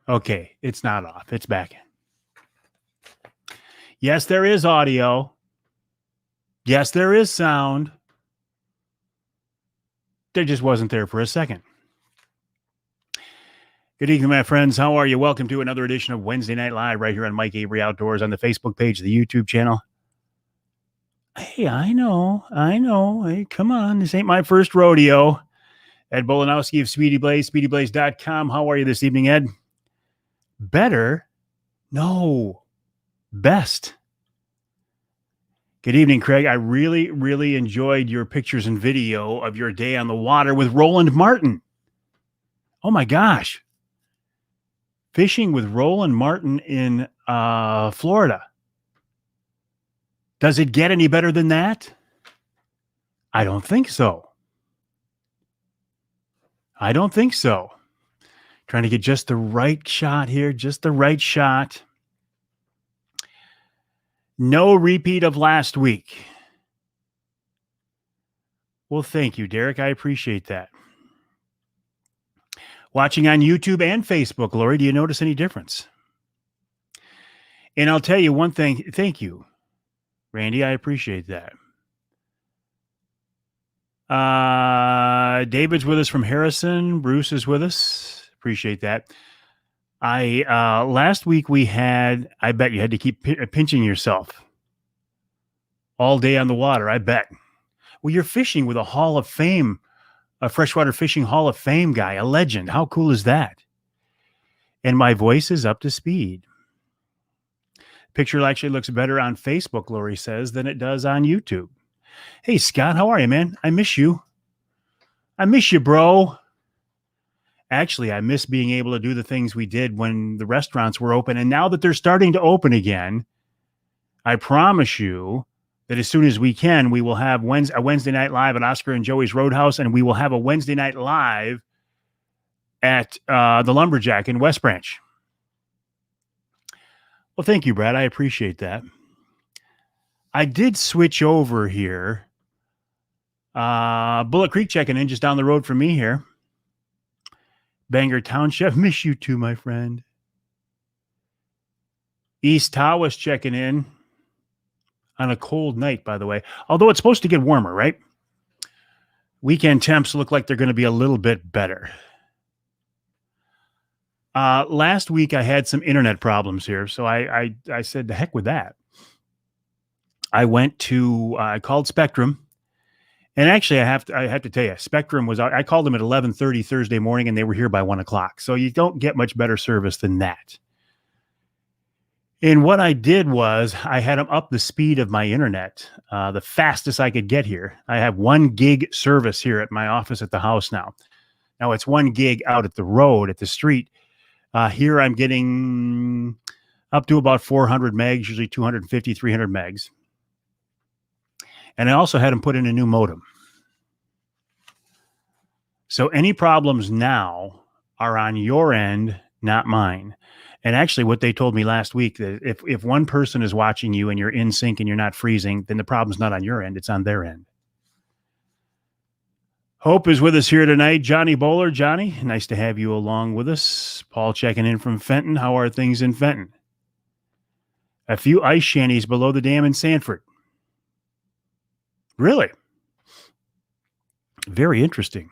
Okay, it's not off. It's back in. Yes, there is audio. Yes, there is sound. There just wasn't there for a second. Good evening, my friends. How are you? Welcome to another edition of Wednesday Night Live right here on Mike Avery Outdoors on the Facebook page, the YouTube channel. Hey, I know. Hey, come on. This ain't my first rodeo. Ed Bolanowski of Speedy Blaze, speedyblaze.com. How are you this evening, Ed? Better? No. Best. Good evening, Craig. I really enjoyed your pictures and video of your day on the water with Roland Martin. Oh my gosh. Fishing with Roland Martin in Florida. Does it get any better than that? I don't think so. Trying to get just the right shot here, just the right shot. No repeat of last week. Well, thank you, Derek. I appreciate that. Watching on YouTube and Facebook, Lori, do you notice any difference? And I'll tell you one thing. Thank you, Randy. I appreciate that. David's with us from Harrison. Bruce is with us. Appreciate that. Last week we had, I bet you had to keep pinching yourself all day on the water. I bet. Well, you're fishing with a Hall of Fame, a freshwater fishing Hall of Fame guy, a legend. How cool is that? And my voice is up to speed. Picture actually looks better on Facebook, Lori says, than it does on YouTube. Hey, Scott, how are you, man? I miss you. I miss you, bro. Actually, I miss being able to do the things we did when the restaurants were open. And now that they're starting to open again, I promise you that as soon as we can, we will have a Wednesday night live at Oscar and Joey's Roadhouse, and we will have a Wednesday night live at the Lumberjack in West Branch. Well, thank you, Brad. I appreciate that. I did switch over here. Bullet Creek checking in just down the road from me here. Bangor Township, miss you too, my friend. East Tawas checking in on a cold night, by the way. Although it's supposed to get warmer, right? Weekend temps look like they're going to be a little bit better. Last week I had some internet problems here, so I said the heck with that. I called Spectrum. And actually, I have to tell you, Spectrum was out. I called them at 11:30 Thursday morning, and they were here by 1 o'clock. So you don't get much better service than that. And what I did was I had them up the speed of my internet, the fastest I could get here. I have 1 gig service here at my office at the house now. Now it's 1 gig out at the road, at the street. Here I'm getting up to about 400 megs, usually 250, 300 megs. And I also had them put in a new modem. So any problems now are on your end, not mine. And actually what they told me last week, that if one person is watching you and you're in sync and you're not freezing, then the problem's not on your end, it's on their end. Hope is with us here tonight. Johnny Bowler. Johnny, nice to have you along with us. Paul checking in from Fenton. How are things in Fenton? A few ice shanties below the dam in Sanford. Really? Very interesting.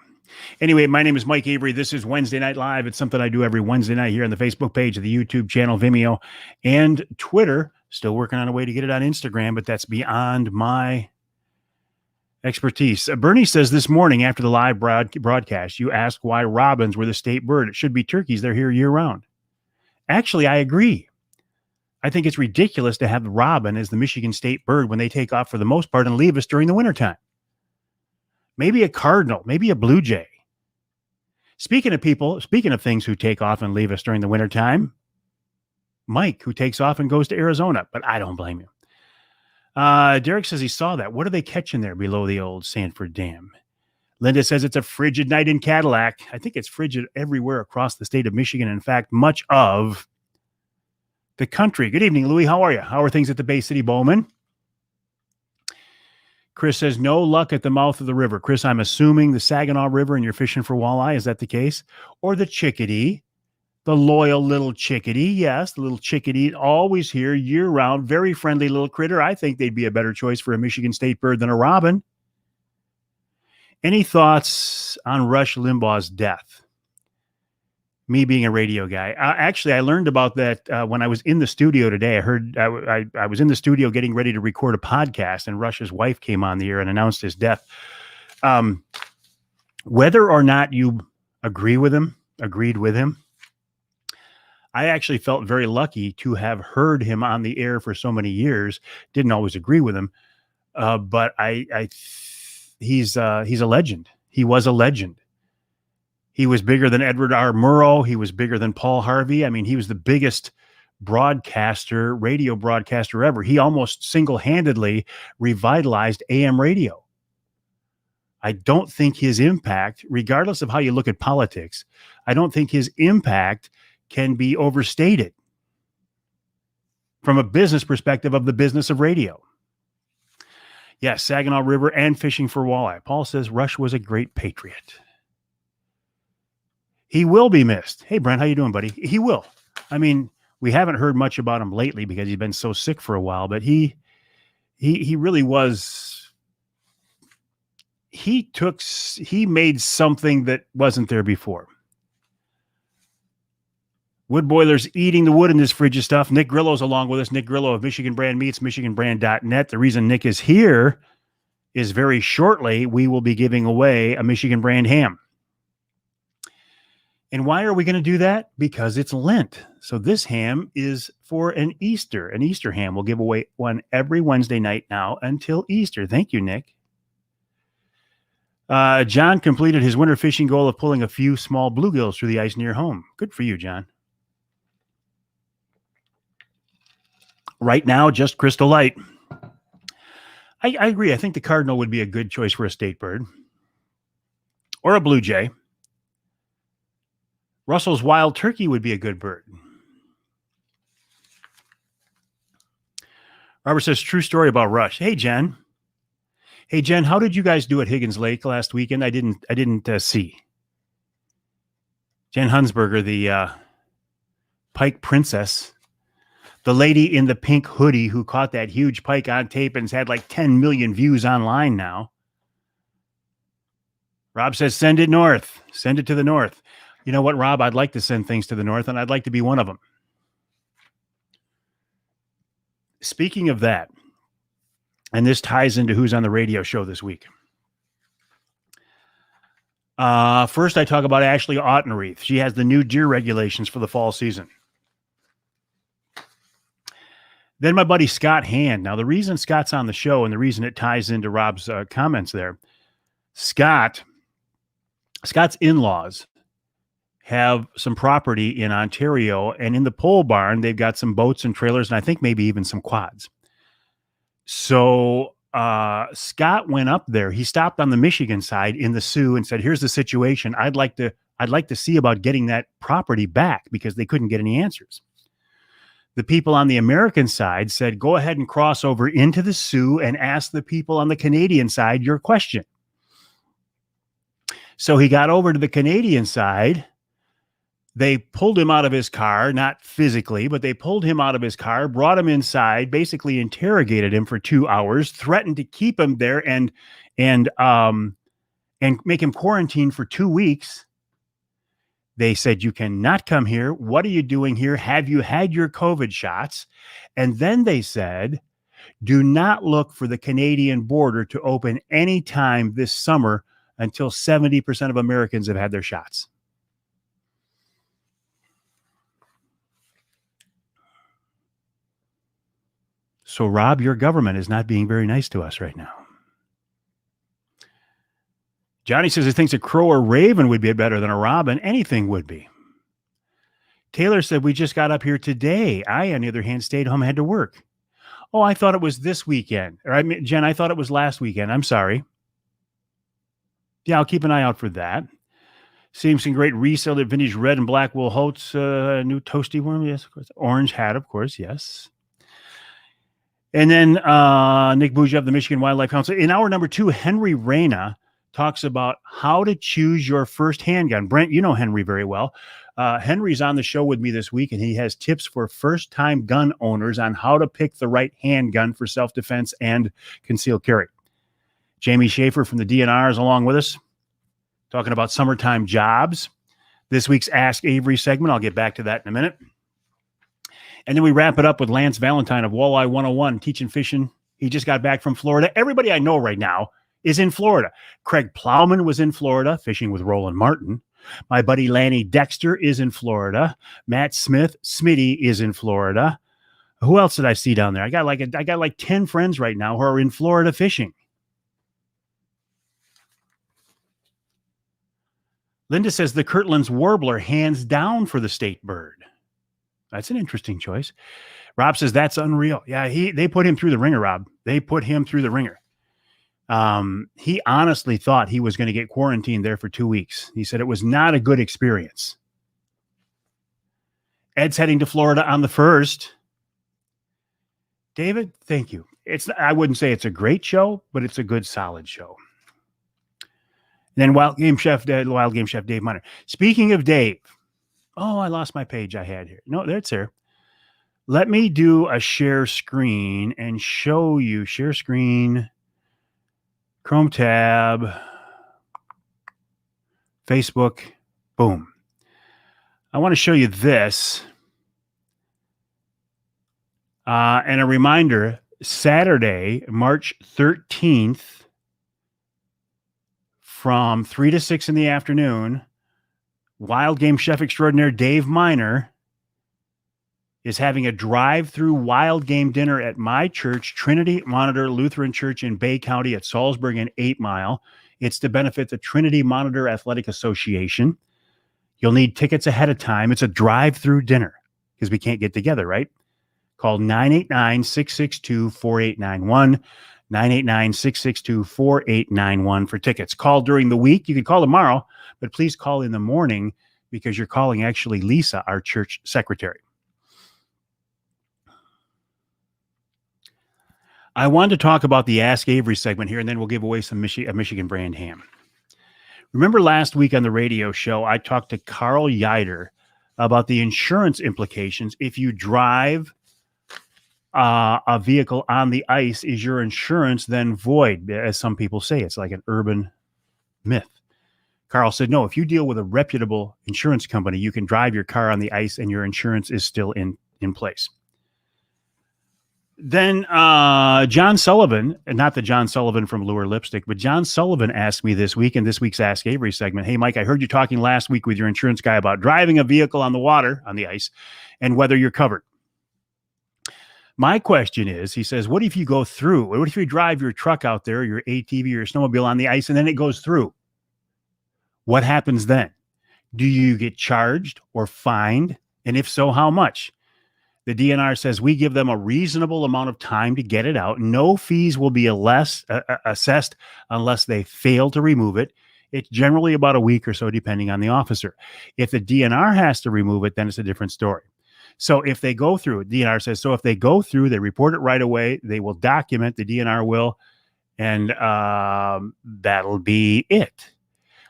Anyway, my name is Mike Avery. This is Wednesday Night Live. It's something I do every Wednesday night here on the Facebook page of the YouTube channel, Vimeo, and Twitter. Still working on a way to get it on Instagram, but that's beyond my expertise. Bernie says this morning after the live broadcast, you asked why robins were the state bird. It should be turkeys. They're here year-round. Actually, I agree. I think it's ridiculous to have the robin as the Michigan state bird when they take off for the most part and leave us during the wintertime. Maybe a cardinal, maybe a blue jay. Speaking of things who take off and leave us during the wintertime, Mike, who takes off and goes to Arizona, but I don't blame you. Derek says he saw that. What are they catching there below the old Sanford Dam? Linda says it's a frigid night in Cadillac. I think it's frigid everywhere across the state of Michigan. In fact, much of the country. Good evening, Louie. How are you? How are things at the Bay City Bowman? Chris says no luck at the mouth of the river. Chris, I'm assuming the Saginaw River and you're fishing for walleye. Is that the case? Or the Chickadee? The loyal little chickadee. Yes, the little chickadee, always here year round, very friendly little critter. I think they'd be a better choice for a Michigan State bird than a robin. Any thoughts on Rush Limbaugh's death? Me being a radio guy. Actually, I learned about that when I was in the studio today. I heard I was in the studio getting ready to record a podcast, and Rush's wife came on the air and announced his death. Whether or not you agreed with him, I actually felt very lucky to have heard him on the air for so many years. Didn't always agree with him, but he's a legend. He was a legend. He was bigger than Edward R. Murrow. He was bigger than Paul Harvey. I mean, he was the biggest radio broadcaster ever. He almost single-handedly revitalized AM radio. I don't think his impact, regardless of how you look at politics, I don't think his impact can be overstated from a business perspective of the business of radio. Yes, Saginaw River and fishing for walleye. Paul says Rush was a great patriot. He will be missed. Hey, Brent, how you doing, buddy? He will. I mean, we haven't heard much about him lately because he's been so sick for a while, but he really was. He made something that wasn't there before. Wood boilers eating the wood in this fridge of stuff. Nick Grillo's along with us. Nick Grillo of Michigan Brand Meats, michiganbrand.net. The reason Nick is here is very shortly we will be giving away a Michigan Brand ham. And why are we going to do that? Because it's Lent. So this ham is for an Easter ham. We'll give away one every Wednesday night now until Easter. Thank you, Nick. John completed his winter fishing goal of pulling a few small bluegills through the ice near home. Good for you, John. Right now, just Crystal Light. I agree. I think the cardinal would be a good choice for a state bird. Or a blue jay. Russell's wild turkey would be a good bird. Robert says, true story about Rush. Hey, Jen. Hey, Jen, how did you guys do at Higgins Lake last weekend? I didn't see. Jen Hunsberger, the pike princess. The lady in the pink hoodie who caught that huge pike on tape and has had like 10 million views online now. Rob says, send it north. Send it to the north. You know what, Rob? I'd like to send things to the north, and I'd like to be one of them. Speaking of that, and this ties into who's on the radio show this week. First, I talk about Ashley Autenreith. She has the new deer regulations for the fall season. Then my buddy Scott Hahn. Now, the reason Scott's on the show and the reason it ties into Rob's comments there, Scott's in-laws have some property in Ontario, and in the pole barn, they've got some boats and trailers, and I think maybe even some quads. So Scott went up there. He stopped on the Michigan side in the Sioux and said, here's the situation. I'd like to see about getting that property back because they couldn't get any answers. The people on the American side said, go ahead and cross over into the Sioux and ask the people on the Canadian side your question. So he got over to the Canadian side. They pulled him out of his car, not physically, but they pulled him out of his car, brought him inside, basically interrogated him for 2 hours, threatened to keep him there and make him quarantine for 2 weeks. They said, you cannot come here. What are you doing here? Have you had your COVID shots? And then they said, do not look for the Canadian border to open anytime this summer until 70% of Americans have had their shots. So, Rob, your government is not being very nice to us right now. Johnny says he thinks a crow or raven would be better than a robin. Anything would be. Taylor said, we just got up here today. I, on the other hand, stayed home and had to work. Oh, I thought it was this weekend. Jen, I thought it was last weekend. I'm sorry. Yeah, I'll keep an eye out for that. Seeing some great resale at vintage red and black wool Holtz, new toasty worm. Yes, of course. Orange hat, of course. Yes. And then Nick Bougie of the Michigan Wildlife Council. In hour number 2, Henry Reyna talks about how to choose your first handgun. Brent, you know Henry very well. Henry's on the show with me this week, and he has tips for first-time gun owners on how to pick the right handgun for self-defense and concealed carry. Jamie Schaefer from the DNR is along with us, talking about summertime jobs. This week's Ask Avery segment, I'll get back to that in a minute. And then we wrap it up with Lance Valentine of Walleye 101, teaching fishing. He just got back from Florida. Everybody I know right now is in Florida. Craig Plowman was in Florida, fishing with Roland Martin. My buddy Lanny Dexter is in Florida. Matt Smith, Smitty, is in Florida. Who else did I see down there? I got like 10 friends right now who are in Florida fishing. Linda says the Kirtland's warbler, hands down for the state bird. That's an interesting choice. Rob says that's unreal. Yeah, they put him through the ringer, Rob. They put him through the ringer. He honestly thought he was going to get quarantined there for 2 weeks. He said it was not a good experience. Ed's heading to Florida on the 1st. David, thank you. I wouldn't say it's a great show, but it's a good, solid show. And then Wild Game Chef Dave Miner. Speaking of Dave, I lost my page I had here. No, that's there. Let me do a share screen and show you. Share screen, Chrome tab, Facebook, boom. I want to show you this. And a reminder, Saturday, March 13th, from 3 to 6 in the afternoon, Wild Game Chef Extraordinaire Dave Miner is having a drive-through wild game dinner at my church, Trinity Monitor Lutheran Church in Bay County at Salisbury and 8 Mile. It's to benefit the Trinity Monitor Athletic Association. You'll need tickets ahead of time. It's a drive-through dinner because we can't get together, right? Call 989-662-4891. 989-662-4891 for tickets. Call during the week. You can call tomorrow, but please call in the morning because you're calling actually Lisa, our church secretary. I wanted to talk about the Ask Avery segment here, and then we'll give away some Michigan brand ham. Remember last week on the radio show, I talked to Carl Yider about the insurance implications if you drive a vehicle on the ice. Is your insurance then void? As some people say, it's like an urban myth. Carl said, no, if you deal with a reputable insurance company, you can drive your car on the ice and your insurance is still in place. Then John Sullivan, and not the John Sullivan from Lure Lipstick, but John Sullivan asked me this week in this week's Ask Avery segment, hey, Mike, I heard you talking last week with your insurance guy about driving a vehicle on the water, on the ice, and whether you're covered. My question is, he says, what if you go through? What if you drive your truck out there, your ATV, your snowmobile on the ice, and then it goes through? What happens then? Do you get charged or fined? And if so, how much? The DNR says we give them a reasonable amount of time to get it out. No fees will be assessed unless they fail to remove it. It's generally about a week or so, depending on the officer. If the DNR has to remove it, then it's a different story. So if they go through, DNR says, so if they go through, they report it right away, they will document, the DNR will, and that'll be it.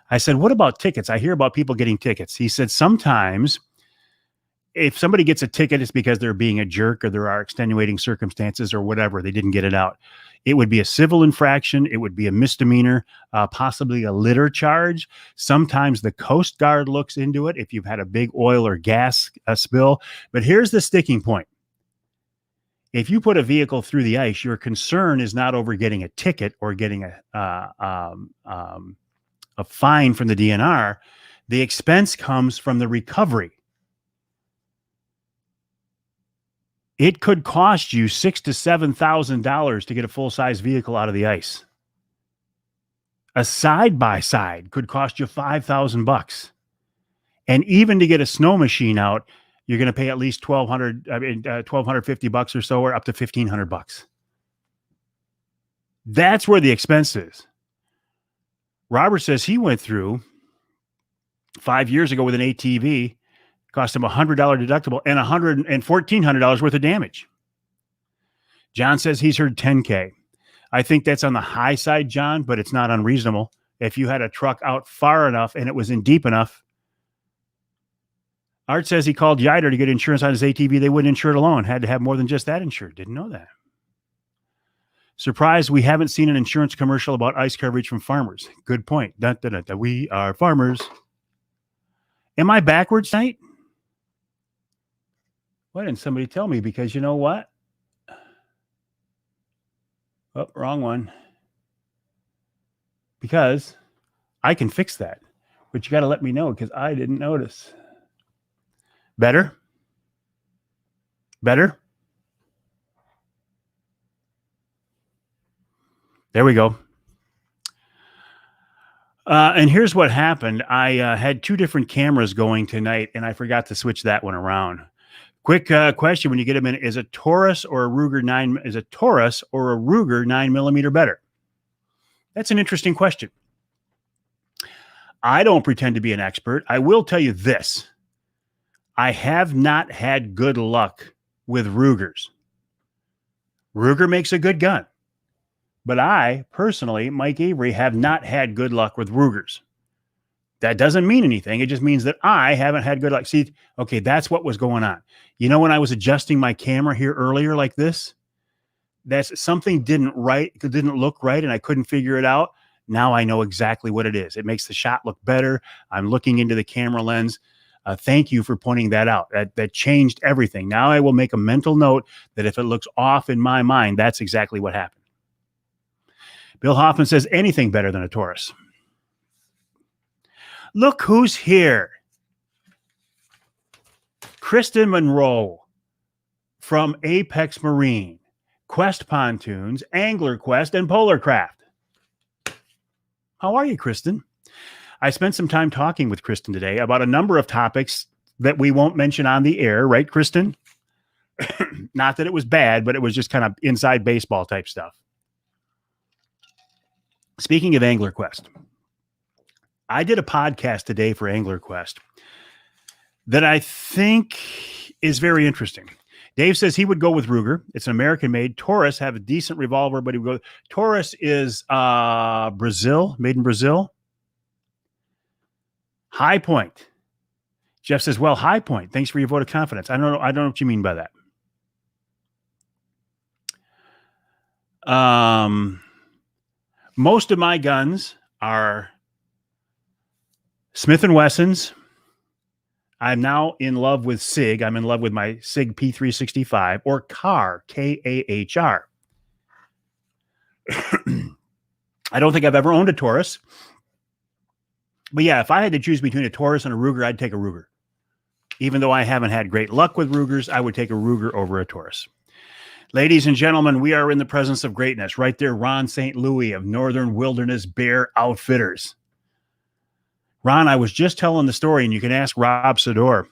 I said, what about tickets? I hear about people getting tickets. He said, sometimes if somebody gets a ticket, it's because they're being a jerk or there are extenuating circumstances or whatever. They didn't get it out. It would be a civil infraction. It would be a misdemeanor, possibly a litter charge. Sometimes the Coast Guard looks into it if you've had a big oil or gas spill. But here's the sticking point. If you put a vehicle through the ice, your concern is not over getting a ticket or getting a fine from the DNR. The expense comes from the recovery. It could cost you $6,000 to $7,000 to get a full-size vehicle out of the ice. A side-by-side could cost you $5,000. And even to get a snow machine out, you're going to pay at least $1,250 or so, or up to $1,500. That's where the expense is. Robert says he went through 5 years ago with an ATV. Cost him $100 deductible and $11400 worth of damage. John says he's heard $10K. I think that's on the high side, John, but it's not unreasonable. If you had a truck out far enough and it was in deep enough, Art says he called Yider to get insurance on his ATV. They wouldn't insure it alone. Had to have more than just that insured. Didn't know that. Surprised we haven't seen an insurance commercial about ice coverage from farmers. Good point. Dun, dun, dun, dun. We are farmers. Am I backwards tonight? Why didn't somebody tell me? Because you know what? Oh, wrong one. Because I can fix that. But you got to let me know because I didn't notice. Better? Better? There we go. And here's what happened. I had two different cameras going tonight, and I forgot to switch that one around. Quick question: when you get a minute, is a Taurus or a Ruger 9mm better? That's an interesting question. I don't pretend to be an expert. I will tell you this: I have not had good luck with Rugers. Ruger makes a good gun. But I, personally, Mike Avery, have not had good luck with Rugers. That doesn't mean anything. It just means that I haven't had good luck. See, okay, that's what was going on. You know, when I was adjusting my camera here earlier like this, that's something didn't look right, and I couldn't figure it out. Now I know exactly what it is. It makes the shot look better. I'm looking into the camera lens. Thank you for pointing that out. That changed everything. Now I will make a mental note that if it looks off in my mind, that's exactly what happened. Bill Hoffman says anything better than a Taurus. Look who's here. Kristen Monroe from Apex Marine, Quest Pontoons, Angler Quest, and Polar Craft. How are you, Kristen? I spent some time talking with Kristen today about a number of topics that we won't mention on the air, right, Kristen? Not that it was bad, but it was just kind of inside baseball type stuff. Speaking of Angler Quest, I did a podcast today for Angler Quest that I think is very interesting. Dave says he would go with Ruger. It's an American-made. Taurus have a decent revolver, but he would go. Taurus is Brazil, made in Brazil. High Point. Jeff says, well, High Point. Thanks for your vote of confidence. I don't know what you mean by that. Most of my guns are Smith & Wessons. I'm now in love with SIG. I'm in love with my SIG P365 or KAHR, K-A-H-R. I don't think I've ever owned a Taurus. But yeah, if I had to choose between a Taurus and a Ruger, I'd take a Ruger. Even though I haven't had great luck with Rugers, I would take a Ruger over a Taurus. Ladies and gentlemen, we are in the presence of greatness. Right there, Ron St. Louis of Northern Wilderness Bear Outfitters. Ron, I was just telling the story, and you can ask Rob Sador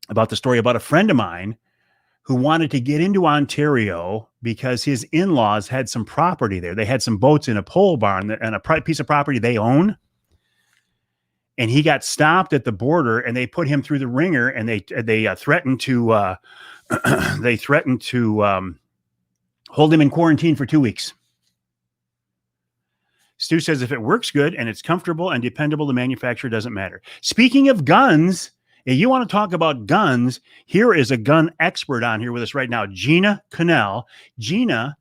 about the story about a friend of mine who wanted to get into Ontario because his in-laws had some property there. They had some boats in a pole barn and a piece of property they own. And he got stopped at the border, and they put him through the ringer, and they threatened to hold him in quarantine for 2 weeks. Stu says if it works good and it's comfortable and dependable, the manufacturer doesn't matter. Speaking of guns, if you want to talk about guns, here is a gun expert on here with us right now, Gina Cannell. Gina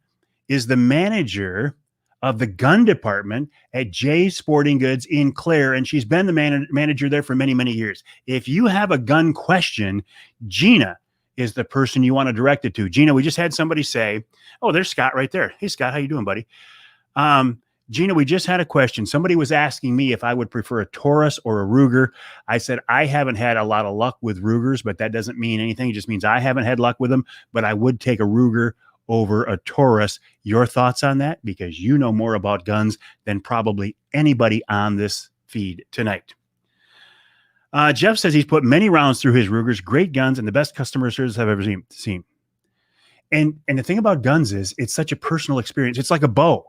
is the manager of the gun department at Jay's Sporting Goods in Clare, and she's been the manager there for many, many years. If you have a gun question, Gina is the person you want to direct it to. Gina, we just had somebody say, oh, there's Scott right there. Hey, Scott, how you doing, buddy? Gina, we just had a question. Somebody was asking me if I would prefer a Taurus or a Ruger. I said, I haven't had a lot of luck with Rugers, but that doesn't mean anything. It just means I haven't had luck with them, but I would take a Ruger over a Taurus. Your thoughts on that? Because you know more about guns than probably anybody on this feed tonight. Jeff says he's put many rounds through his Rugers, great guns, and the best customer service I've ever seen. And the thing about guns is it's such a personal experience. It's like a bow.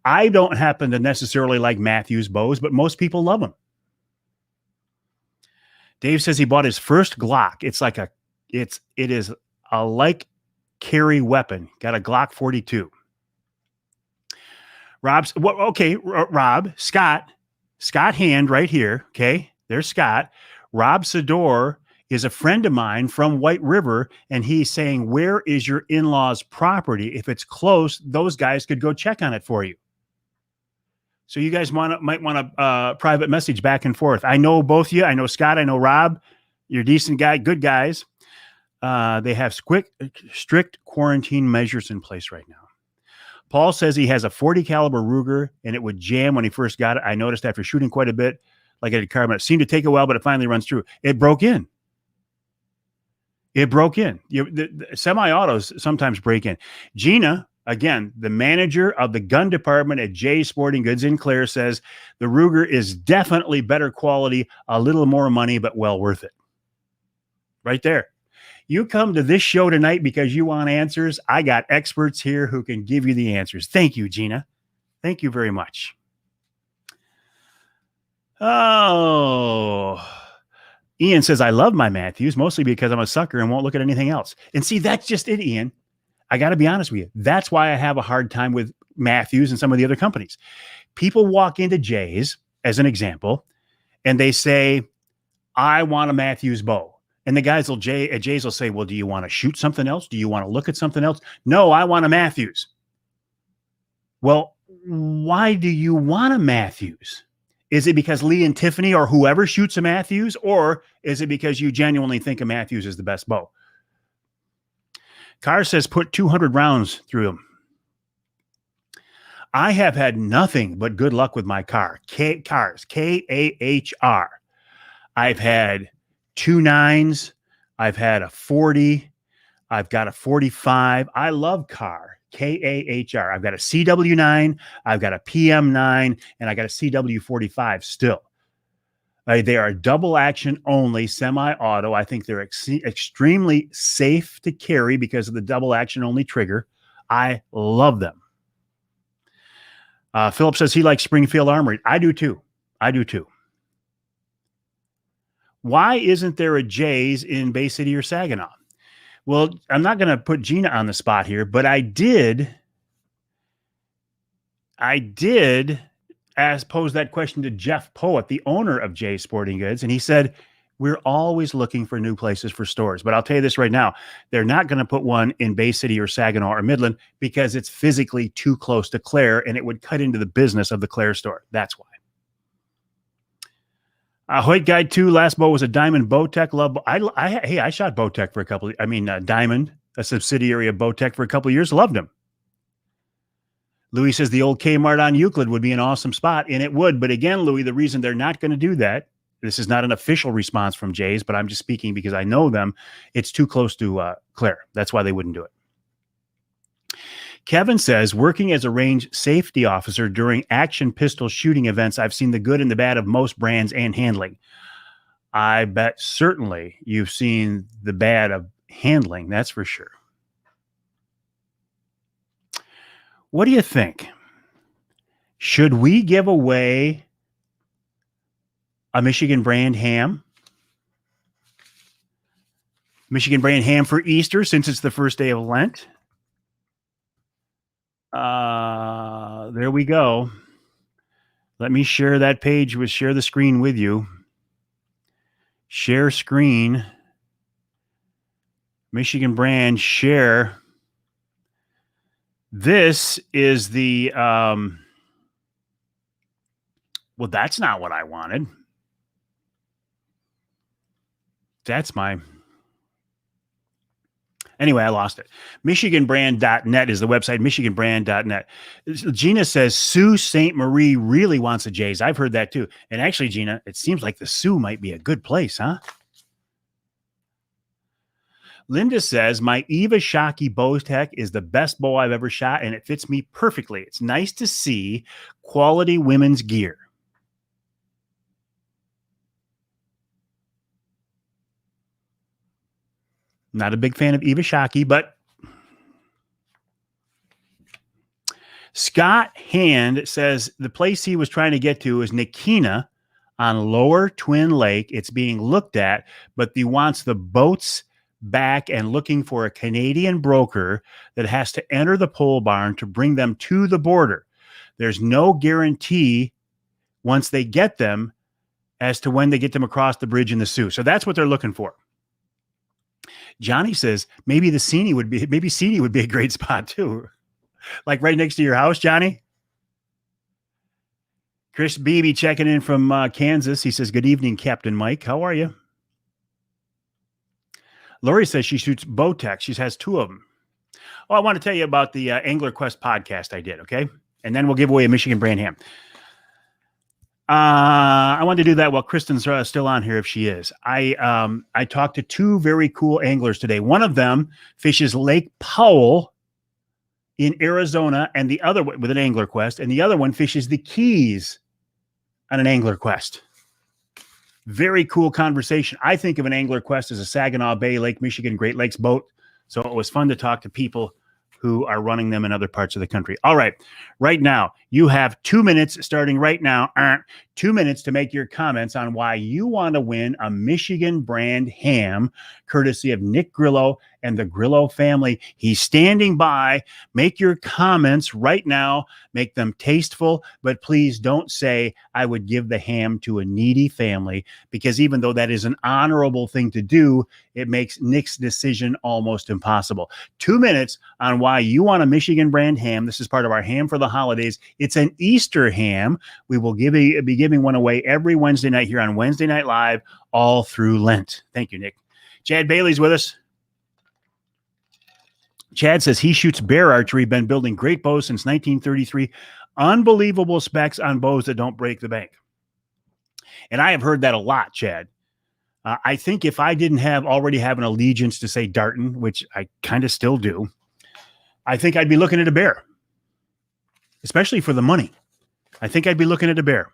I don't happen to necessarily like Matthews bows, but most people love them. Dave says he bought his first Glock. It is a like carry weapon. Got a Glock 42. Rob, Scott Hand right here. Okay. There's Scott. Rob Sador is a friend of mine from White River, and he's saying, where is your in-laws' property? If it's close, those guys could go check on it for you. So you guys might want to private message back and forth. I know both of you. I know Scott. I know Rob. You're a decent guy, good guys. They have strict quarantine measures in place right now. Paul says he has a 40 caliber Ruger and it would jam when he first got it. I noticed after shooting quite a bit, like it had carbon. It seemed to take a while, but it finally runs through. It broke in. The semi-autos sometimes break in. Gina, again, the manager of the gun department at Jay's Sporting Goods in Clare, says the Ruger is definitely better quality, a little more money, but well worth it. Right there. You come to this show tonight because you want answers. I got experts here who can give you the answers. Thank you, Gina. Thank you very much. Oh, Ian says, I love my Matthews, mostly because I'm a sucker and won't look at anything else. And see, that's just it, Ian. I got to be honest with you. That's why I have a hard time with Matthews and some of the other companies. People walk into Jay's, as an example, and they say, I want a Matthews bow. And the guys at Jay's will say, well, do you want to shoot something else? Do you want to look at something else? No, I want a Matthews. Well, why do you want a Matthews? Is it because Lee and Tiffany or whoever shoots a Matthews, or is it because you genuinely think a Matthews is the best bow? Carr says put 200 rounds through them. I have had nothing but good luck with my cars, K-A-H-R. I've had 2 9s. I've had a 40. I've got a 45. I love Carr, K-A-H-R. I've got a CW9. I've got a PM9, and I got a CW45 still. They are double action only, semi-auto. I think they're extremely safe to carry because of the double action only trigger. I love them. Philip says he likes Springfield Armory. I do too. Why isn't there a Jay's in Bay City or Saginaw? Well, I'm not going to put Gina on the spot here, but I did pose that question to Jeff Poet, the owner of Jay's Sporting Goods, and he said, we're always looking for new places for stores. But I'll tell you this right now, they're not going to put one in Bay City or Saginaw or Midland because it's physically too close to Clare, and it would cut into the business of the Clare store. That's why. Hoyt Guide 2, last bow was a Diamond Bowtech. I shot Bowtech for Diamond, a subsidiary of Bowtech for a couple of years. Loved him. Louis says the old Kmart on Euclid would be an awesome spot, and it would. But again, Louis, the reason they're not going to do that, this is not an official response from Jay's, but I'm just speaking because I know them. It's too close to Clare. That's why they wouldn't do it. Kevin says, working as a range safety officer during action pistol shooting events, I've seen the good and the bad of most brands and handling. I bet certainly you've seen the bad of handling. That's for sure. What do you think? Should we give away a Michigan brand ham? Michigan brand ham for Easter, since it's the first day of Lent. There we go. Let me share that page share the screen with you. Share screen. Michigan brand share. This is the, well, that's not what I wanted. Anyway, I lost it. MichiganBrand.net is the website, MichiganBrand.net. Gina says Sault Ste. Marie really wants a Jay's. I've heard that too. And actually, Gina, it seems like the Sioux might be a good place, huh? Linda says, my Eva Shockey Bowtech is the best bow I've ever shot, and it fits me perfectly. It's nice to see quality women's gear. Not a big fan of Eva Shockey, but Scott Hand says the place he was trying to get to is Nakina on Lower Twin Lake. It's being looked at, but he wants the boats back and looking for a Canadian broker that has to enter the pole barn to bring them to the border. There's no guarantee once they get them as to when they get them across the bridge in the Sioux. So that's what they're looking for. Johnny says maybe Seney would be a great spot too. Like right next to your house, Johnny. Chris Beebe checking in from Kansas. He says, good evening, Captain Mike. How are you? Lori says she shoots Bowtech. She has 2 of them. Oh, I want to tell you about the Angler Quest podcast I did, okay? And then we'll give away a Michigan brand ham. I wanted to do that while Kristen's still on here, if she is. I talked to 2 very cool anglers today. One of them fishes Lake Powell in Arizona, and the other one with an Angler Quest, and the other one fishes the Keys on an Angler Quest. Very cool conversation. I think of an Angler Quest as a Saginaw Bay, Lake Michigan, Great Lakes boat. So it was fun to talk to people who are running them in other parts of the country. All right. Right now, you have 2 minutes starting right now. 2 minutes to make your comments on why you want to win a Michigan brand ham, courtesy of Nick Grillo and the Grillo family. He's standing by. Make your comments right now. Make them tasteful, but please don't say I would give the ham to a needy family, because even though that is an honorable thing to do, it makes Nick's decision almost impossible. 2 minutes on why you want a Michigan brand ham. This is part of our ham for the holidays. It's an Easter ham. We will be giving one away every Wednesday night here on Wednesday Night Live all through Lent. Thank you, Nick. Chad Bailey's with us. Chad says he shoots bear archery, been building great bows since 1933. Unbelievable specs on bows that don't break the bank. And I have heard that a lot, Chad. I think if I didn't already have an allegiance to say Darton, which I kind of still do, I think I'd be looking at a bear, especially for the money. I think I'd be looking at a bear.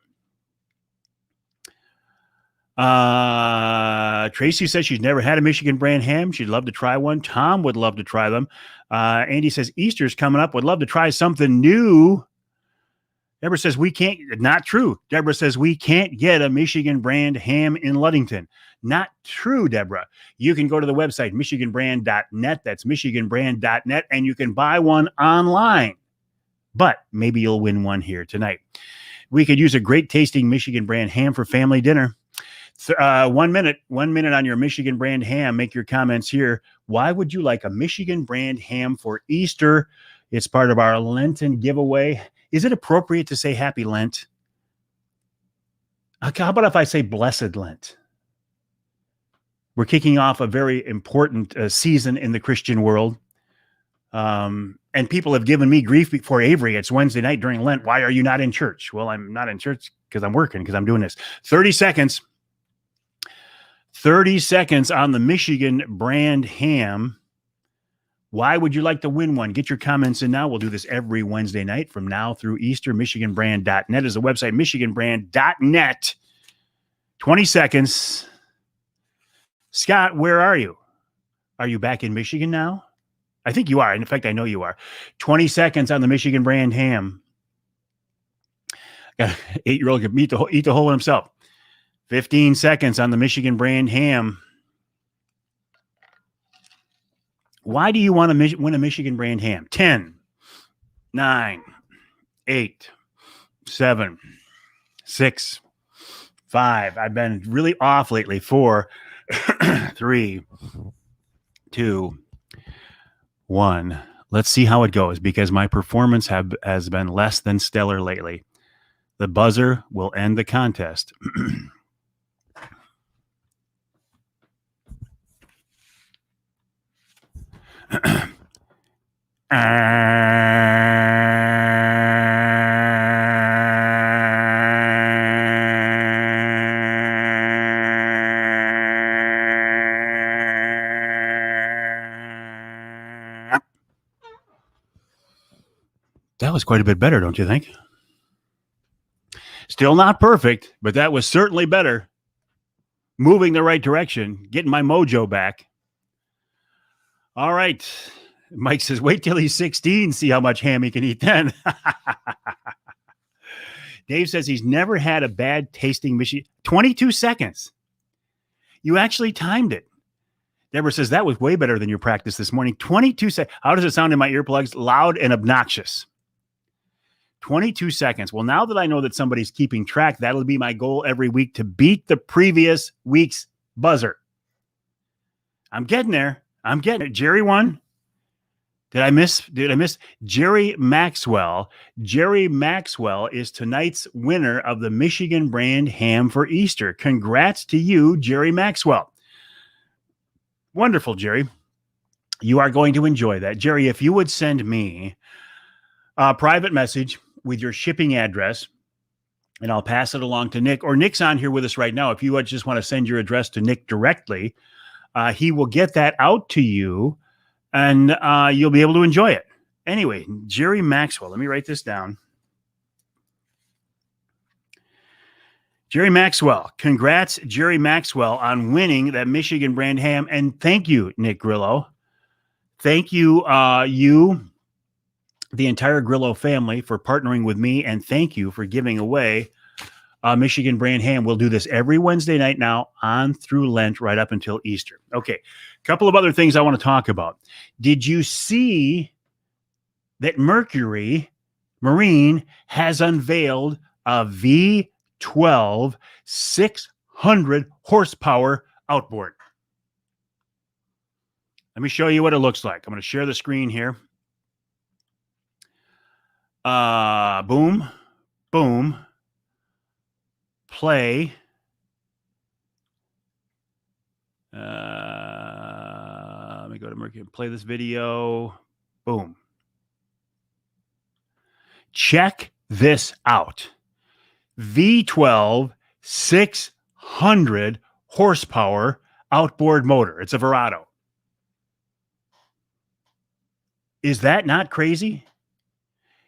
Tracy says she's never had a Michigan brand ham. She'd love to try one. Tom would love to try them. Andy says Easter's coming up. Would love to try something new. Deborah says we can't. Not true. Deborah says we can't get a Michigan brand ham in Ludington. Not true, Deborah. You can go to the website, michiganbrand.net. That's michiganbrand.net, and you can buy one online. But maybe you'll win one here tonight. We could use a great tasting Michigan brand ham for family dinner. 1 minute on your Michigan brand ham. Make your comments here. Why would you like a Michigan brand ham for Easter? It's part of our Lenten giveaway. Is it appropriate to say Happy Lent? How about if I say Blessed Lent? We're kicking off a very important season in the Christian world. And people have given me grief before Avery. It's Wednesday night during Lent. Why are you not in church? Well, I'm not in church because I'm working, because I'm doing this. 30 seconds. 30 seconds on the Michigan brand ham. Why would you like to win one? Get your comments in now. We'll do this every Wednesday night from now through Easter. MichiganBrand.net is the website. MichiganBrand.net. 20 seconds. Scott, where are you? Are you back in Michigan now? I think you are. In fact, I know you are. 20 seconds on the Michigan brand ham. Got an 8-year-old can eat the whole one himself. 15 seconds on the Michigan brand ham. Why do you want to win a Michigan brand ham? 10, 9, 8, 7, 6, 5. I've been really off lately. 4, 3, 2, 1. Let's see how it goes, because my performance has been less than stellar lately. The buzzer will end the contest. That was quite a bit better, don't you think? Still not perfect, but that was certainly better. Moving the right direction, getting my mojo back. All right. Mike says, wait till he's 16, see how much ham he can eat then. Dave says he's never had a bad tasting Michigan. 22 seconds. You actually timed it. Deborah says that was way better than your practice this morning. 22 seconds. How does it sound in my earplugs? Loud and obnoxious. 22 seconds. Well, now that I know that somebody's keeping track, that'll be my goal every week to beat the previous week's buzzer. I'm getting there. I'm getting it. Jerry won. Did I miss? Jerry Maxwell? Jerry Maxwell is tonight's winner of the Michigan brand ham for Easter. Congrats to you, Jerry Maxwell. Wonderful, Jerry. You are going to enjoy that. Jerry, if you would send me a private message with your shipping address, and I'll pass it along to Nick, or Nick's on here with us right now. If you would just want to send your address to Nick directly, he will get that out to you, and you'll be able to enjoy it. Anyway, Jerry Maxwell. Let me write this down. Jerry Maxwell. Congrats, Jerry Maxwell, on winning that Michigan brand ham. And thank you, Nick Grillo. Thank you, the entire Grillo family, for partnering with me. And thank you for giving away Michigan brand ham. We'll do this every Wednesday night now on through Lent right up until Easter. Okay, a couple of other things I want to talk about. Did you see that Mercury Marine has unveiled a V12 600 horsepower outboard? Let me show you what it looks like. I'm going to share the screen here. Boom, boom. Play. Let me go to Mercury. Play this video. Boom. Check this out. V12 600 horsepower outboard motor. It's a Verado. Is that not crazy?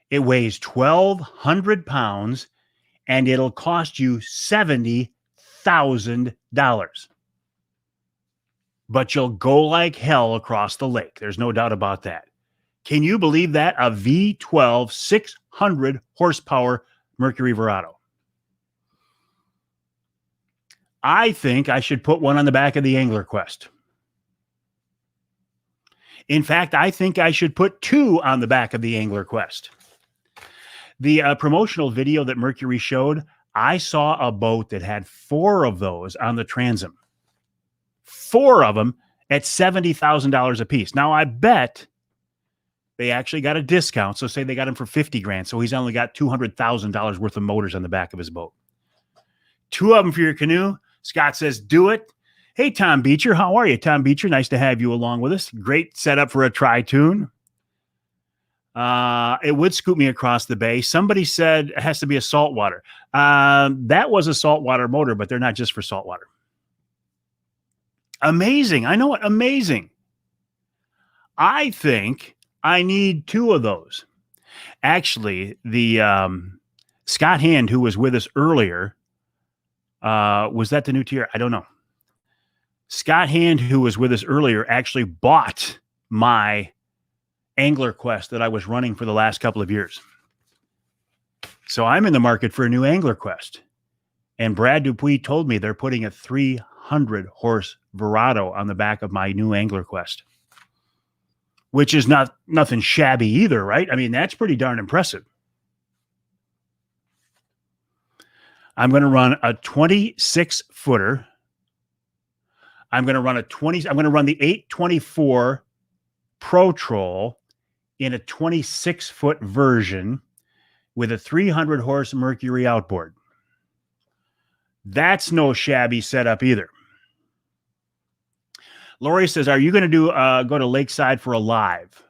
It weighs 1,200 pounds, and it'll cost you $70,000. But you'll go like hell across the lake. There's no doubt about that. Can you believe that? A V12 600 horsepower Mercury Verado. I think I should put one on the back of the Angler Quest. In fact, I think I should put two on the back of the Angler Quest. The promotional video that Mercury showed, I saw a boat that had 4 of those on the transom. 4 of them at $70,000 a piece. Now, I bet they actually got a discount. So say they got him for $50,000. So he's only got $200,000 worth of motors on the back of his boat. 2 of them for your canoe. Scott says, do it. Hey, Tom Beecher. How are you, Tom Beecher? Nice to have you along with us. Great setup for a tri-tune. It would scoop me across the bay. Somebody said it has to be a saltwater. That was a saltwater motor, but they're not just for saltwater. Amazing. I know it. Amazing. I think I need 2 of those. Actually, the Scott Hand, who was with us earlier, was that the new tier? I don't know. Scott Hand, who was with us earlier, actually bought my Angler Quest that I was running for the last couple of years. So I'm in the market for a new Angler Quest. And Brad Dupuis told me they're putting a 300 horse Verado on the back of my new Angler Quest, which is nothing shabby either, right? I mean, that's pretty darn impressive. I'm going to run a 26 footer. I'm going to run the 824 Pro Troll in a 26-foot version with a 300 horse Mercury outboard. That's no shabby setup either. Lori says, are you going to go to Lakeside for a live?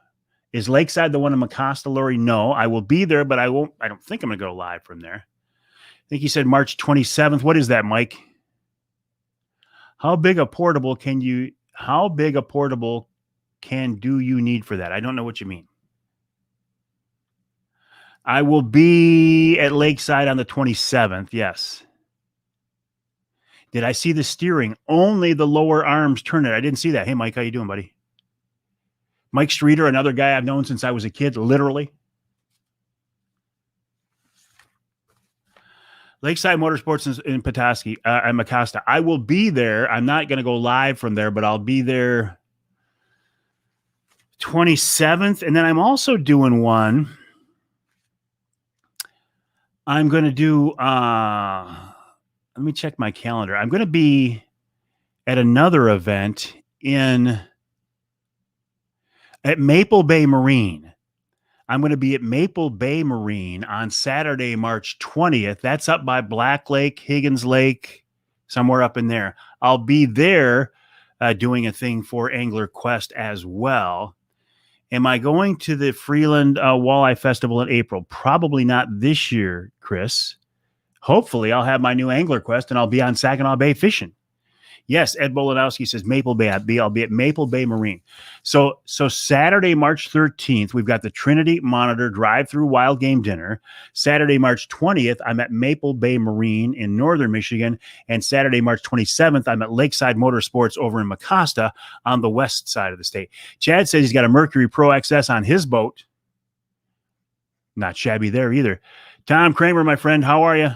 Is Lakeside the one in Mecosta, Lori? No, I will be there, but I don't think I'm going to go live from there. I think he said March 27th. What is that, Mike? How big a portable can you need for that? I don't know what you mean. I will be at Lakeside on the 27th. Yes. Did I see the steering? Only the lower arms turn it. I didn't see that. Hey, Mike, how you doing, buddy? Mike Streeter, another guy I've known since I was a kid, literally. Lakeside Motorsports in Petoskey, and Mecosta. I will be there. I'm not going to go live from there, but I'll be there 27th. And then I'm also doing one I'm going to do, let me check my calendar. I'm going to be at another event at Maple Bay Marine. I'm going to be at Maple Bay Marine on Saturday, March 20th. That's up by Black Lake, Higgins Lake, somewhere up in there. I'll be there doing a thing for Angler Quest as well. Am I going to the Freeland Walleye Festival in April? Probably not this year, Chris. Hopefully, I'll have my new Angler Quest and I'll be on Saginaw Bay fishing. Yes, Ed Bolanowski says Maple Bay. I'll be at Maple Bay Marine. So Saturday, March 13th, we've got the Trinity Monitor drive-through wild game dinner. Saturday, March 20th, I'm at Maple Bay Marine in northern Michigan. And Saturday, March 27th, I'm at Lakeside Motorsports over in Mecosta on the west side of the state. Chad says he's got a Mercury Pro XS on his boat. Not shabby there either. Tom Kramer, my friend, how are you?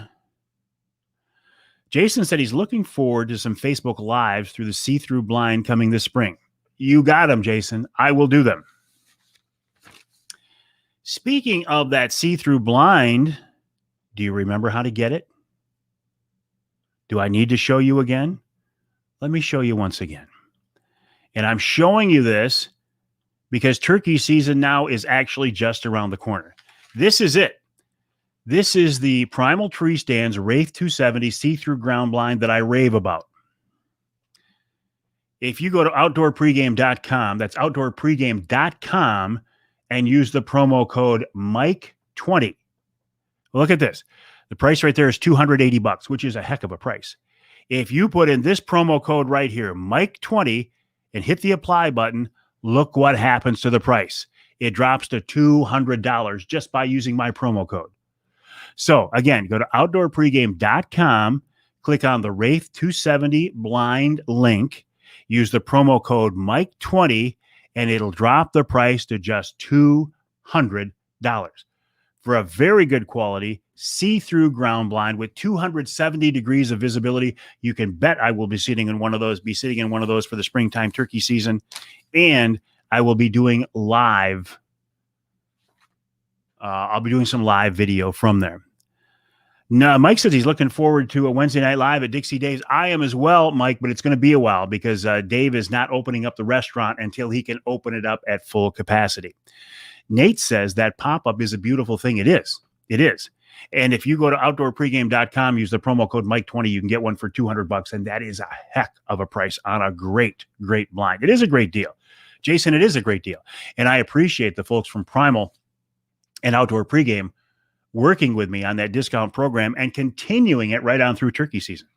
Jason said he's looking forward to some Facebook Lives through the see-through blind coming this spring. You got them, Jason. I will do them. Speaking of that see-through blind, do you remember how to get it? Do I need to show you again? Let me show you once again. And I'm showing you this because turkey season now is actually just around the corner. This is it. This is the Primal Tree Stands Wraith 270 see-through ground blind that I rave about. If you go to outdoorpregame.com, that's outdoorpregame.com, and use the promo code Mike20. Look at this. The price right there is $280, which is a heck of a price. If you put in this promo code right here, Mike20, and hit the apply button, look what happens to the price. It drops to $200 just by using my promo code. So again, go to outdoorpregame.com, click on the Wraith 270 blind link, use the promo code Mike20, and it'll drop the price to just $200 for a very good quality see-through ground blind with 270 degrees of visibility. You can bet I will be sitting in one of those for the springtime turkey season, and I will be doing live. I'll be doing some live video from there. No, Mike says he's looking forward to a Wednesday night live at Dixie Dave's. I am as well, Mike, but it's going to be a while because Dave is not opening up the restaurant until he can open it up at full capacity. Nate says that pop-up is a beautiful thing. It is. It is. And if you go to outdoorpregame.com, use the promo code Mike20, you can get one for $200, and that is a heck of a price on a great, great blind. It is a great deal. Jason, it is a great deal. And I appreciate the folks from Primal and Outdoor Pregame working with me on that discount program and continuing it right on through turkey season.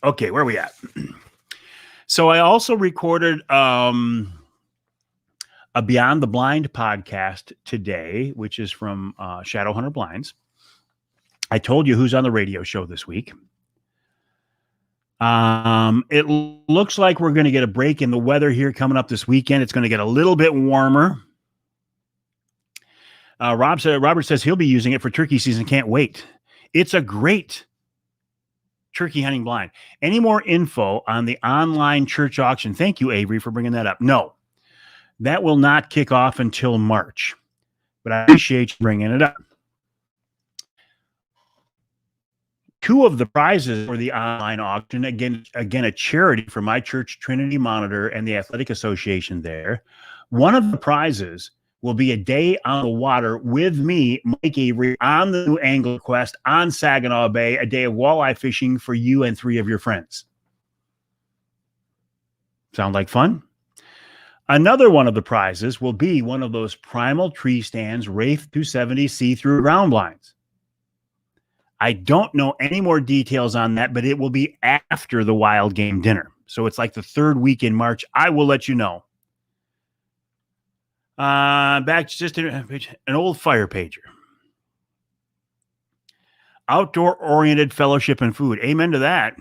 Okay, where are we at? So I also recorded a Beyond the Blind podcast today, which is from Shadowhunter Blinds. I told you who's on the radio show this week. It looks like we're going to get a break in the weather here coming up this weekend. It's going to get a little bit warmer. Robert says he'll be using it for turkey season. Can't wait. It's a great turkey hunting blind. Any more info on the online church auction? Thank you, Avery, for bringing that up. No, that will not kick off until March, but I appreciate you bringing it up. Two of the prizes for the online auction, again, a charity for my church, Trinity Monitor, and the Athletic Association there. One of the prizes will be a day on the water with me, Mike Avery, on the new Angler Quest on Saginaw Bay, a day of walleye fishing for you and 3 of your friends. Sound like fun? Another one of the prizes will be one of those Primal Tree Stands Wraith 270 see-through ground blinds. I don't know any more details on that, but it will be after the wild game dinner. So it's like the third week in March. I will let you know. Back to just an old fire pager. Outdoor-oriented fellowship and food. Amen to that.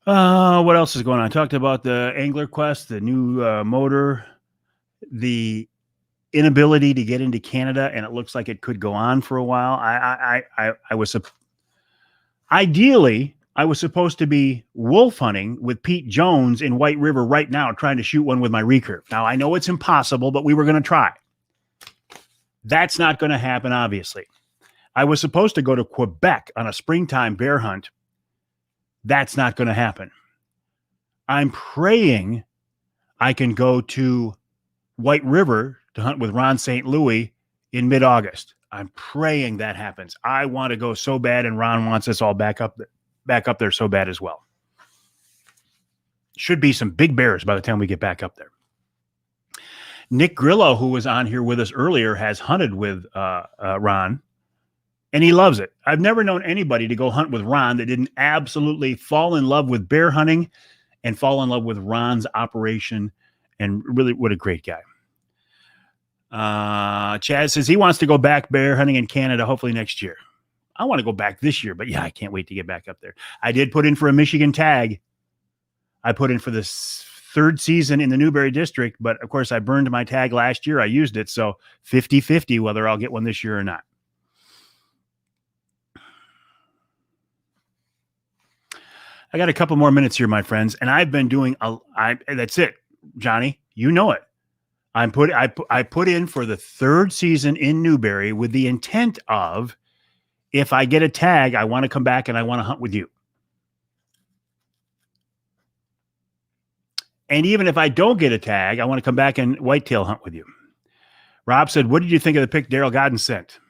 What else is going on? I talked about the Angler Quest, the new motor, the inability to get into Canada, and it looks like it could go on for a while. I was ideally, I was supposed to be wolf hunting with Pete Jones in White River right now, trying to shoot one with my recurve. Now, I know it's impossible, but we were going to try. That's not going to happen, obviously. I was supposed to go to Quebec on a springtime bear hunt. That's not going to happen. I'm praying I can go to White River to hunt with Ron St. Louis in mid-August. I'm praying that happens. I want to go so bad, and Ron wants us all back up there so bad as well. Should be some big bears by the time we get back up there. Nick Grillo, who was on here with us earlier, has hunted with Ron, and he loves it. I've never known anybody to go hunt with Ron that didn't absolutely fall in love with bear hunting and fall in love with Ron's operation. And really, what a great guy. Chaz says he wants to go back bear hunting in Canada, hopefully next year. I want to go back this year, but yeah, I can't wait to get back up there. I did put in for a Michigan tag. I put in for this third season in the Newberry district, but of course I burned my tag last year. I used it. So 50-50 whether I'll get one this year or not. I got a couple more minutes here, my friends, and I've been doing that's it, Johnny. You know it. I put in for the third season in Newberry with the intent of, if I get a tag, I want to come back and I want to hunt with you. And even if I don't get a tag, I want to come back and whitetail hunt with you. Rob said, what did you think of the pic Daryl Godden sent?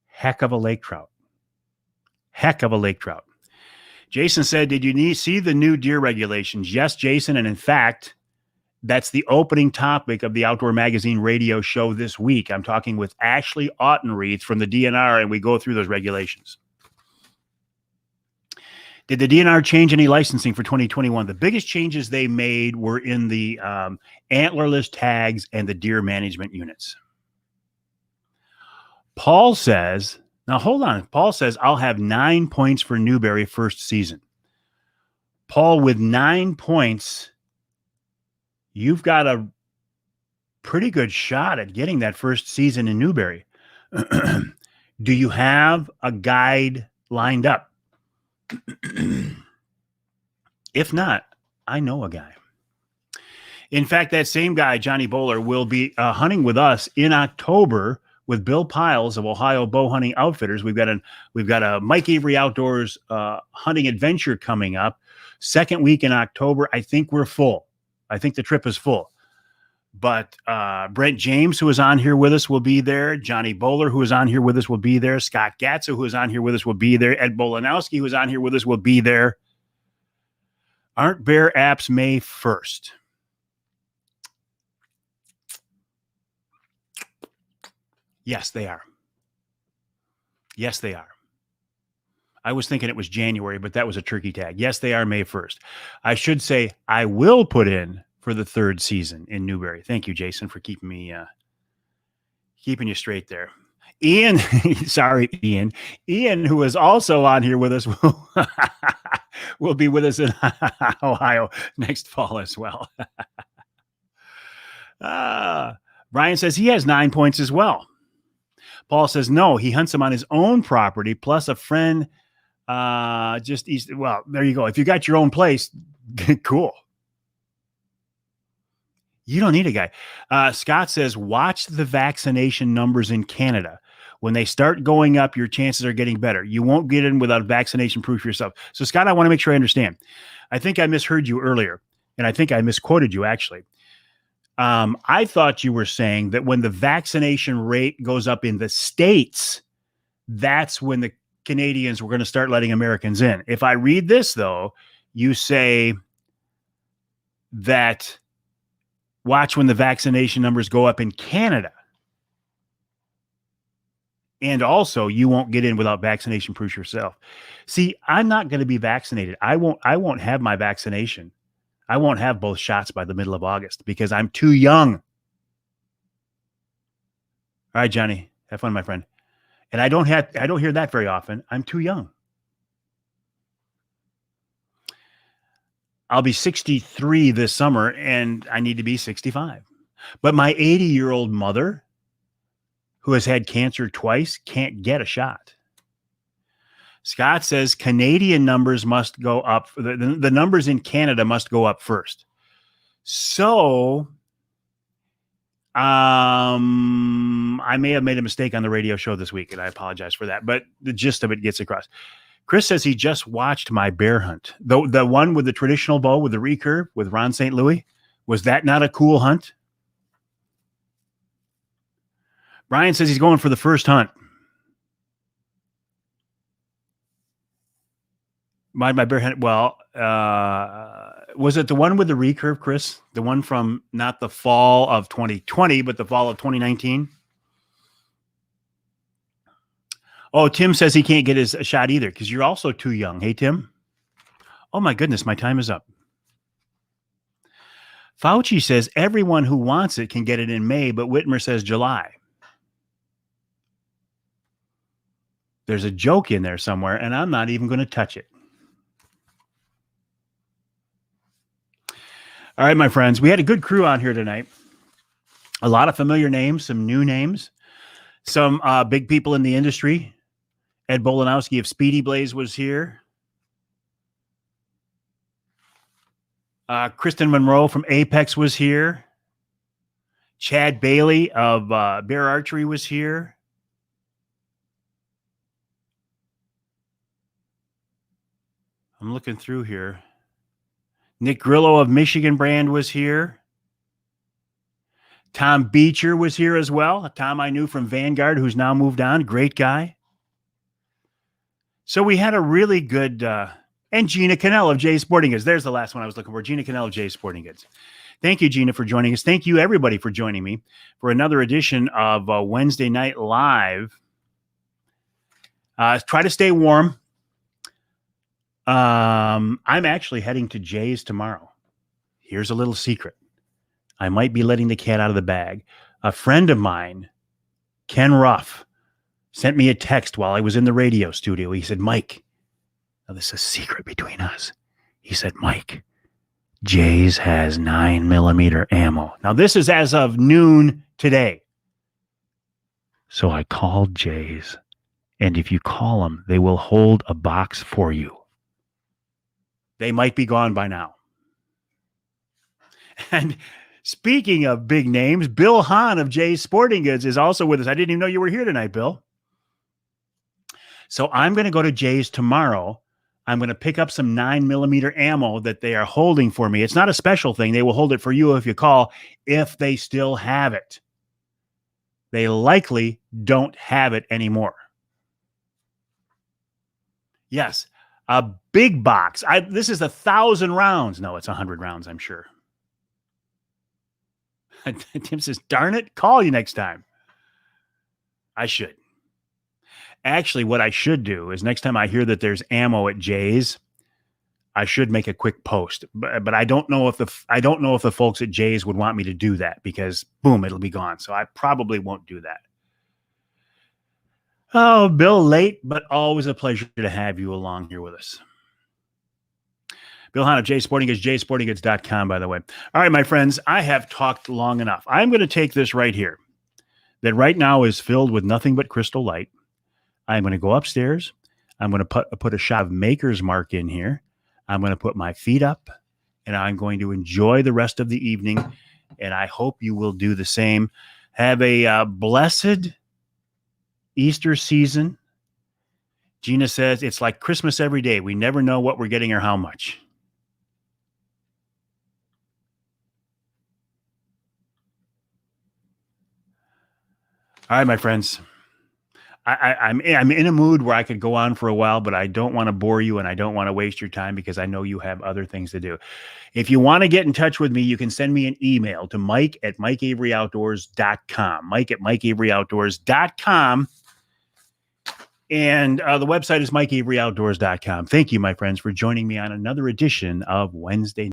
Heck of a lake trout. Heck of a lake trout. Jason said, did you see the new deer regulations? Yes, Jason. And in fact, that's the opening topic of the Outdoor Magazine radio show this week. I'm talking with Ashley Autenreith from the DNR, and we go through those regulations. Did the DNR change any licensing for 2021? The biggest changes they made were in the antlerless tags and the deer management units. Paul says, now hold on. Paul says, I'll have 9 points for Newberry first season. Paul, with 9 points, you've got a pretty good shot at getting that first season in Newberry. Do you have a guide lined up? If not, I know a guy. In fact, that same guy, Johnny Bowler, will be hunting with us in October with Bill Piles of Ohio Bow Hunting Outfitters. We've got a Mike Avery Outdoors hunting adventure coming up. Second week in October. I think we're full. I think the trip is full. But Brent James, who is on here with us, will be there. Johnny Bowler, who is on here with us, will be there. Scott Gatza, who is on here with us, will be there. Ed Bolanowski, who is on here with us, will be there. Aren't bear apps May 1st? Yes, they are. Yes, they are. I was thinking it was January, but that was a turkey tag. Yes, they are May 1st. I should say I will put in for the third season in Newberry. Thank you, Jason, for keeping me keeping you straight there. Ian, sorry, Ian. Ian, who is also on here with us, will be with us in Ohio next fall as well. Brian says he has 9 points as well. Paul says no, he hunts them on his own property, plus a friend just east. Well, there you go. If you got your own place, cool. You don't need a guy. Scott says, watch the vaccination numbers in Canada. When they start going up, your chances are getting better. You won't get in without vaccination proof yourself. So, Scott, I want to make sure I understand. I think I misheard you earlier, and I think I misquoted you, actually. I thought you were saying that when the vaccination rate goes up in the States, that's when the Canadians were going to start letting Americans in. If I read this, though, you say that watch when the vaccination numbers go up in Canada. And also, you won't get in without vaccination proof yourself. See, I'm not going to be vaccinated. I won't have my vaccination. I won't have both shots by the middle of August because I'm too young. All right, Johnny, have fun, my friend. And I don't hear that very often. I'm too young. I'll be 63 this summer, and I need to be 65. But my 80-year-old mother, who has had cancer twice, can't get a shot. Scott says Canadian numbers must go up. The numbers in Canada must go up first. So I may have made a mistake on the radio show this week, and I apologize for that. But the gist of it gets across. Chris says he just watched my bear hunt. The one with the traditional bow with the recurve with Ron St. Louis. Was that not a cool hunt? Brian says he's going for the first hunt. My bear hunt. Well, was it the one with the recurve, Chris? The one from not the fall of 2020, but the fall of 2019? Oh, Tim says he can't get his shot either because you're also too young. Hey, Tim. Oh, my goodness. My time is up. Fauci says everyone who wants it can get it in May, but Whitmer says July. There's a joke in there somewhere, and I'm not even going to touch it. All right, my friends, we had a good crew on here tonight. A lot of familiar names, some new names, some big people in the industry. Ed Bolanowski of Speedy Blaze was here. Kristen Monroe from Apex was here. Chad Bailey of Bear Archery was here. I'm looking through here. Nick Grillo of Michigan Brand was here. Tom Beecher was here as well. Tom I knew from Vanguard, who's now moved on. Great guy. So we had a really good... and Gina Cannell of Jay Sporting Goods. There's the last one I was looking for. Gina Cannell of Jay Sporting Goods. Thank you, Gina, for joining us. Thank you, everybody, for joining me for another edition of Wednesday Night Live. Try to stay warm. I'm actually heading to Jay's tomorrow. Here's a little secret. I might be letting the cat out of the bag. A friend of mine, Ken Ruff, sent me a text while I was in the radio studio. He said, Mike, now this is a secret between us. He said, Mike, Jay's has 9mm ammo. Now this is as of noon today. So I called Jay's, and if you call them, they will hold a box for you. They might be gone by now. And speaking of big names, Bill Hahn of Jay's Sporting Goods is also with us. I didn't even know you were here tonight, Bill. So I'm going to go to Jay's tomorrow. I'm going to pick up some 9mm ammo that they are holding for me. It's not a special thing. They will hold it for you if you call, if they still have it. They likely don't have it anymore. Yes, a big box. This is 1,000 rounds. No, it's 100 rounds, I'm sure. Tim says, darn it, call you next time. I should. Actually, what I should do is next time I hear that there's ammo at Jay's, I should make a quick post. But I don't know if the folks at Jay's would want me to do that because boom, it'll be gone. So I probably won't do that. Oh, Bill, late, but always a pleasure to have you along here with us. Bill Hahn of Jay Sporting Goods, jsportinggoods.com, by the way. All right, my friends, I have talked long enough. I'm going to take this right here that right now is filled with nothing but crystal light. I'm going to go upstairs. I'm going to put a shot of Maker's Mark in here. I'm going to put my feet up, and I'm going to enjoy the rest of the evening, and I hope you will do the same. Have a blessed Easter season. Gina says, it's like Christmas every day. We never know what we're getting or how much. All right, my friends. I'm in a mood where I could go on for a while, but I don't want to bore you and I don't want to waste your time because I know you have other things to do. If you want to get in touch with me, you can send me an email to mike@mikeaveryoutdoors.com. mike@mikeaveryoutdoors.com. And the website is mikeaveryoutdoors.com. Thank you, my friends, for joining me on another edition of Wednesday